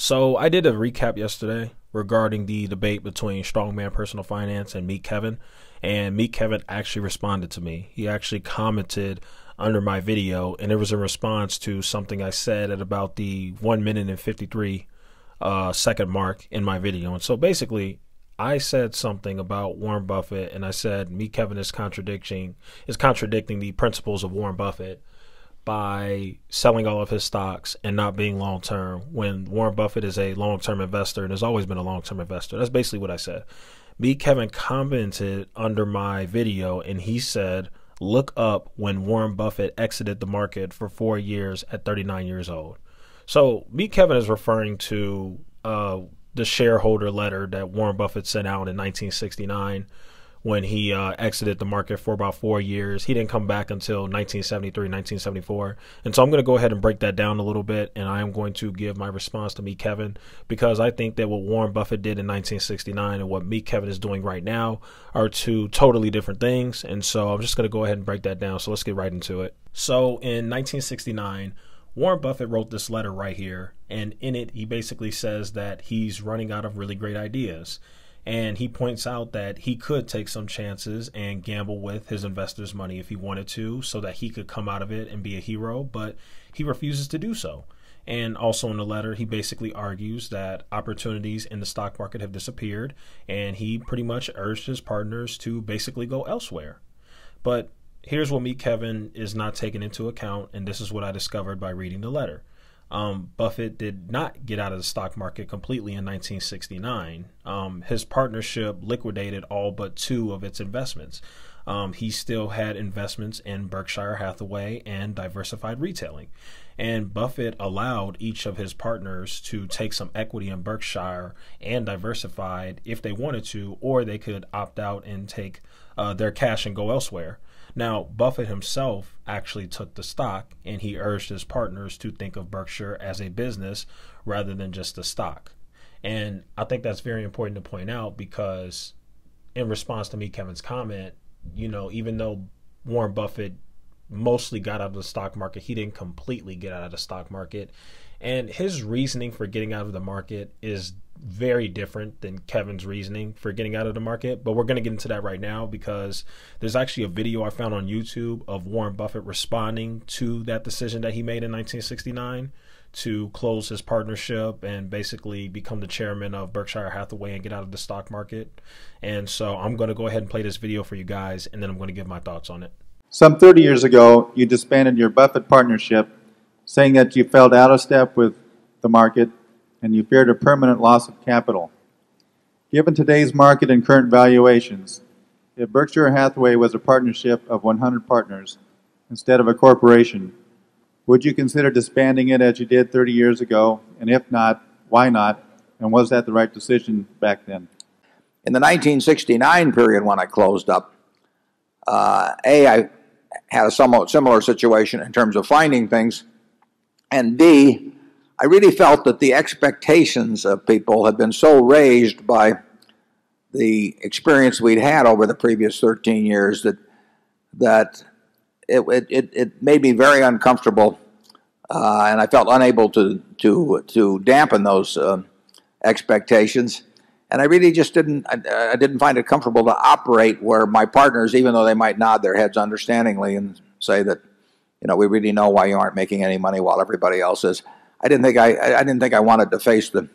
So I did a recap yesterday regarding the debate between Strongman Personal Finance and Meet Kevin, and Meet Kevin actually responded to me. He actually commented under my video, and it was in response to something I said at about the 1 minute and 53 second mark in my video. And so basically, I said something about Warren Buffett, and I said Meet Kevin is contradicting the principles of Warren Buffett by selling all of his stocks and not being long term, when Warren Buffett is a long term investor and has always been a long term investor. That's basically what I said. Meet Kevin commented under my video, and he said, look up when Warren Buffett exited the market for 4 years at 39 years old. So Meet Kevin is referring to the shareholder letter that Warren Buffett sent out in 1969 when he exited the market for about 4 years. He didn't come back until 1973, 1974. And so I'm going to go ahead and break that down a little bit, and I am going to give my response to Meet Kevin, because I think that what Warren Buffett did in 1969 and what Meet Kevin is doing right now are two totally different things. And so I'm just going to go ahead and break that down. So let's get right into it. So in 1969, Warren Buffett wrote this letter right here, and in it, he basically says that he's running out of really great ideas. And he points out that he could take some chances and gamble with his investors' money if he wanted to, so that he could come out of it and be a hero, but he refuses to do so. And also in the letter, he basically argues that opportunities in the stock market have disappeared, and he pretty much urged his partners to basically go elsewhere. But here's what Meet Kevin is not taking into account, and this is what I discovered by reading the letter. Buffett did not get out of the stock market completely in 1969. His partnership liquidated all but two of its investments. He still had investments in Berkshire Hathaway and Diversified Retailing. And Buffett allowed each of his partners to take some equity in Berkshire and Diversified if they wanted to, or they could opt out and take their cash and go elsewhere. Now, Buffett himself actually took the stock, and he urged his partners to think of Berkshire as a business rather than just a stock. And I think that's very important to point out, because in response to Meet Kevin's comment, even though Warren Buffett mostly got out of the stock market, he didn't completely get out of the stock market. And his reasoning for getting out of the market is very different than Kevin's reasoning for getting out of the market. But we're going to get into that right now, because there's actually a video I found on YouTube of Warren Buffett responding to that decision that he made in 1969 to close his partnership and basically become the chairman of Berkshire Hathaway and get out of the stock market. And so I'm going to go ahead and play this video for you guys, and then I'm going to give my thoughts on it. Some 30 years ago, you disbanded your Buffett partnership, saying that you felt out of step with the market and you feared a permanent loss of capital. Given today's market and current valuations, if Berkshire Hathaway was a partnership of 100 partners instead of a corporation, would you consider disbanding it as you did 30 years ago? And if not, why not? And was that the right decision back then? In the 1969 period when I closed up, I had a somewhat similar situation in terms of finding things, and B, I really felt that the expectations of people had been so raised by the experience we'd had over the previous 13 years that it made me very uncomfortable, and I felt unable to dampen those expectations. And I really just I didn't find it comfortable to operate where my partners, even though they might nod their heads understandingly and say that, we really know why you aren't making any money while everybody else is. I didn't think I wanted to face the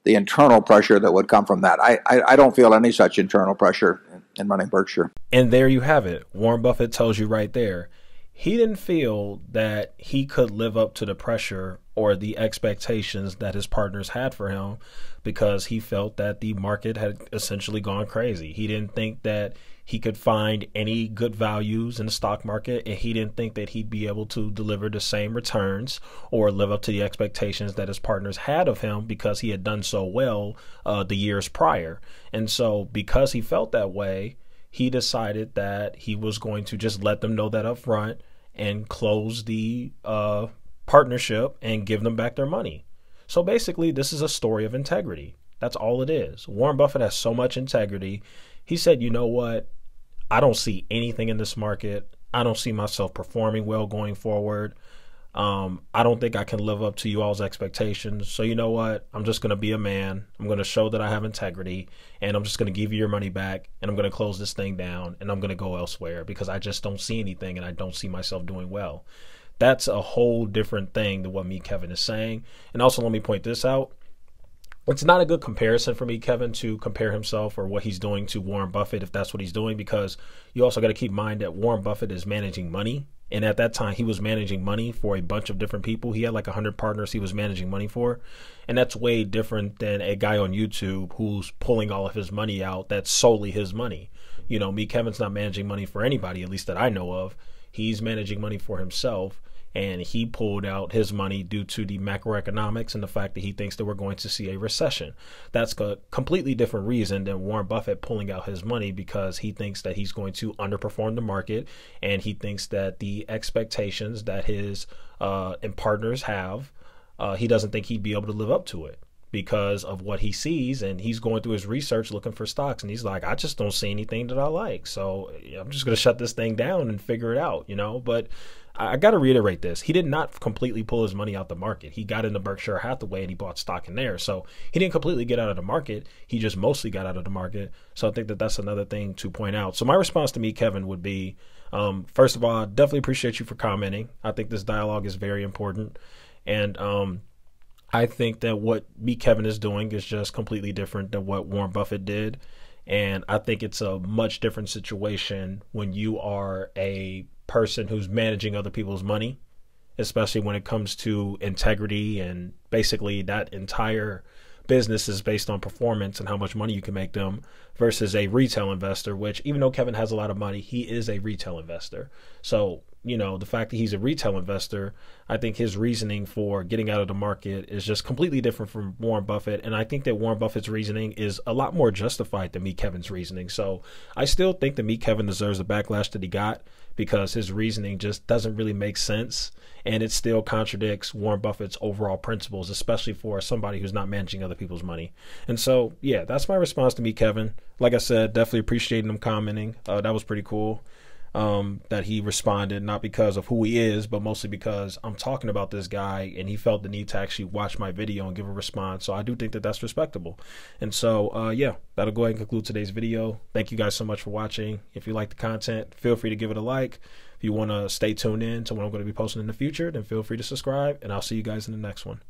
internal pressure that would come from that. I don't feel any such internal pressure in running Berkshire. And there you have it. Warren Buffett tells you right there. He didn't feel that he could live up to the pressure or the expectations that his partners had for him, because he felt that the market had essentially gone crazy. He didn't think that he could find any good values in the stock market, and he didn't think that he'd be able to deliver the same returns or live up to the expectations that his partners had of him, because he had done so well the years prior. And so because he felt that way, he decided that he was going to just let them know that up front and close the partnership and give them back their money. So basically, this is a story of integrity. That's all it is. Warren Buffett has so much integrity. He said, you know what? I don't see anything in this market. I don't see myself performing well going forward. I don't think I can live up to you all's expectations. So you know what? I'm just going to be a man. I'm going to show that I have integrity, and I'm just going to give you your money back, and I'm going to close this thing down, and I'm going to go elsewhere because I just don't see anything, and I don't see myself doing well. That's a whole different thing than what Meek Kevin is saying. And also, let me point this out. It's not a good comparison for Meek Kevin to compare himself or what he's doing to Warren Buffett, if that's what he's doing, because you also got to keep in mind that Warren Buffett is managing money. And at that time, he was managing money for a bunch of different people. He had like 100 partners he was managing money for. And that's way different than a guy on YouTube who's pulling all of his money out. That's solely his money. You know, Meek Kevin's not managing money for anybody, at least that I know of. He's managing money for himself. And he pulled out his money due to the macroeconomics and the fact that he thinks that we're going to see a recession. That's a completely different reason than Warren Buffett pulling out his money because he thinks that he's going to underperform the market, and he thinks that the expectations that his and partners have, he doesn't think he'd be able to live up to it because of what he sees. And he's going through his research looking for stocks, and he's like, I just don't see anything that I like. So I'm just going to shut this thing down and figure it out, you know. But I got to reiterate this. He did not completely pull his money out the market. He got into Berkshire Hathaway and he bought stock in there. So he didn't completely get out of the market. He just mostly got out of the market. So I think that that's another thing to point out. So my response to Meek Kevin would be, first of all, I definitely appreciate you for commenting. I think this dialogue is very important. And I think that what Meek Kevin is doing is just completely different than what Warren Buffett did. And I think it's a much different situation when you are a person who's managing other people's money, especially when it comes to integrity, and basically that entire business is based on performance and how much money you can make them, versus a retail investor, which even though Kevin has a lot of money, he is a retail investor. So, you know, the fact that he's a retail investor, I think his reasoning for getting out of the market is just completely different from Warren Buffett. And I think that Warren Buffett's reasoning is a lot more justified than Meek Kevin's reasoning. So I still think that Meek Kevin deserves the backlash that he got because his reasoning just doesn't really make sense. And it still contradicts Warren Buffett's overall principles, especially for somebody who's not managing other people's money. And so, yeah, that's my response to Meek Kevin. Like I said, definitely appreciating him commenting. That was pretty cool. That he responded, not because of who he is, but mostly because I'm talking about this guy and he felt the need to actually watch my video and give a response. So I do think that that's respectable. And so, yeah, that'll go ahead and conclude today's video. Thank you guys so much for watching. If you like the content, feel free to give it a like. If you want to stay tuned in to what I'm going to be posting in the future, then feel free to subscribe, and I'll see you guys in the next one.